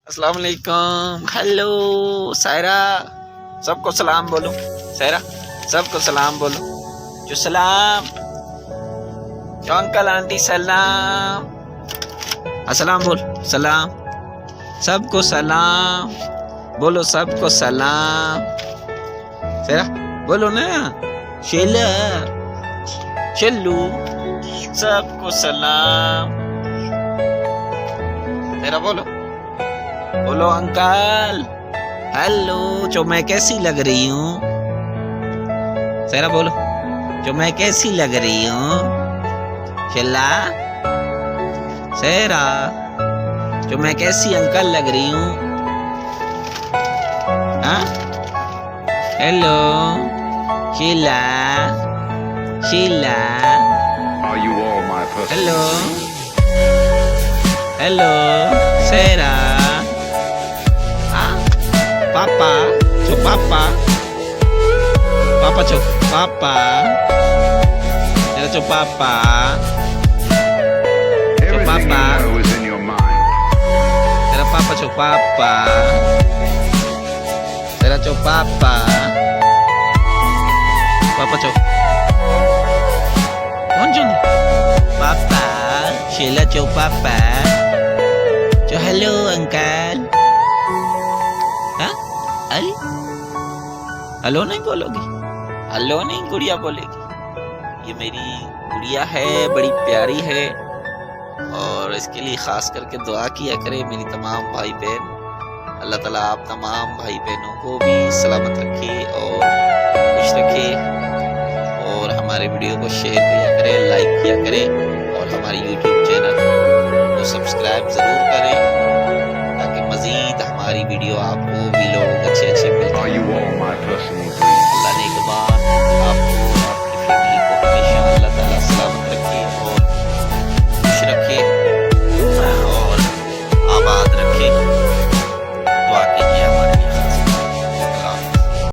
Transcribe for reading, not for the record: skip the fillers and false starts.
अस्सलाम वालेकुम। हेलो सायरा, सबको सलाम बोलो। सायरा, सबको सलाम बोलो। जो सलाम, जो अंकल आंटी सलाम। सलाम बोल, सलाम। सबको सलाम बोलो, सबको सलाम। सायरा बोलो ना, शेला शेलू, सबको सलाम। सायरा बोलो, बोलो अंकल। हेलो, जो मैं कैसी लग रही हूँ? सायरा बोलो, जो मैं कैसी लग रही हूँ? शेला, सायरा, जो मैं कैसी अंकल लग रही हूँ? हाँ? Hello Sheela, Sheela. Are you all my pussy? Hello, hello Saira. पापा, जो पापा, पापा जो पापा, तेरा जो पापा, Everything Papa. you know is in your mind. तेरा पापा जो पापा, तेरा जो पापा, पापा जो कौन जो पापा, शीला जो पापा, जो हेलो अंकल। हाँ? अरे हेलो नहीं बोलोगी? हेलो नहीं गुड़िया बोलेगी? ये मेरी गुड़िया है, बड़ी प्यारी है और इसके लिए खास करके दुआ किया करे मेरी तमाम भाई बहन। अल्लाह ताला आप तमाम भाई बहनों को भी सलामत रखे और खुश रखे और हमारे वीडियो को शेयर किया करे, लाइक किया करे और हमारे यूट्यूब चैनल को सब्सक्राइब ज़रूर करें ताकि मज़ीद हमारी वीडियो आपको भी लोग अच्छे अच्छे मिलते Are you all my pussy?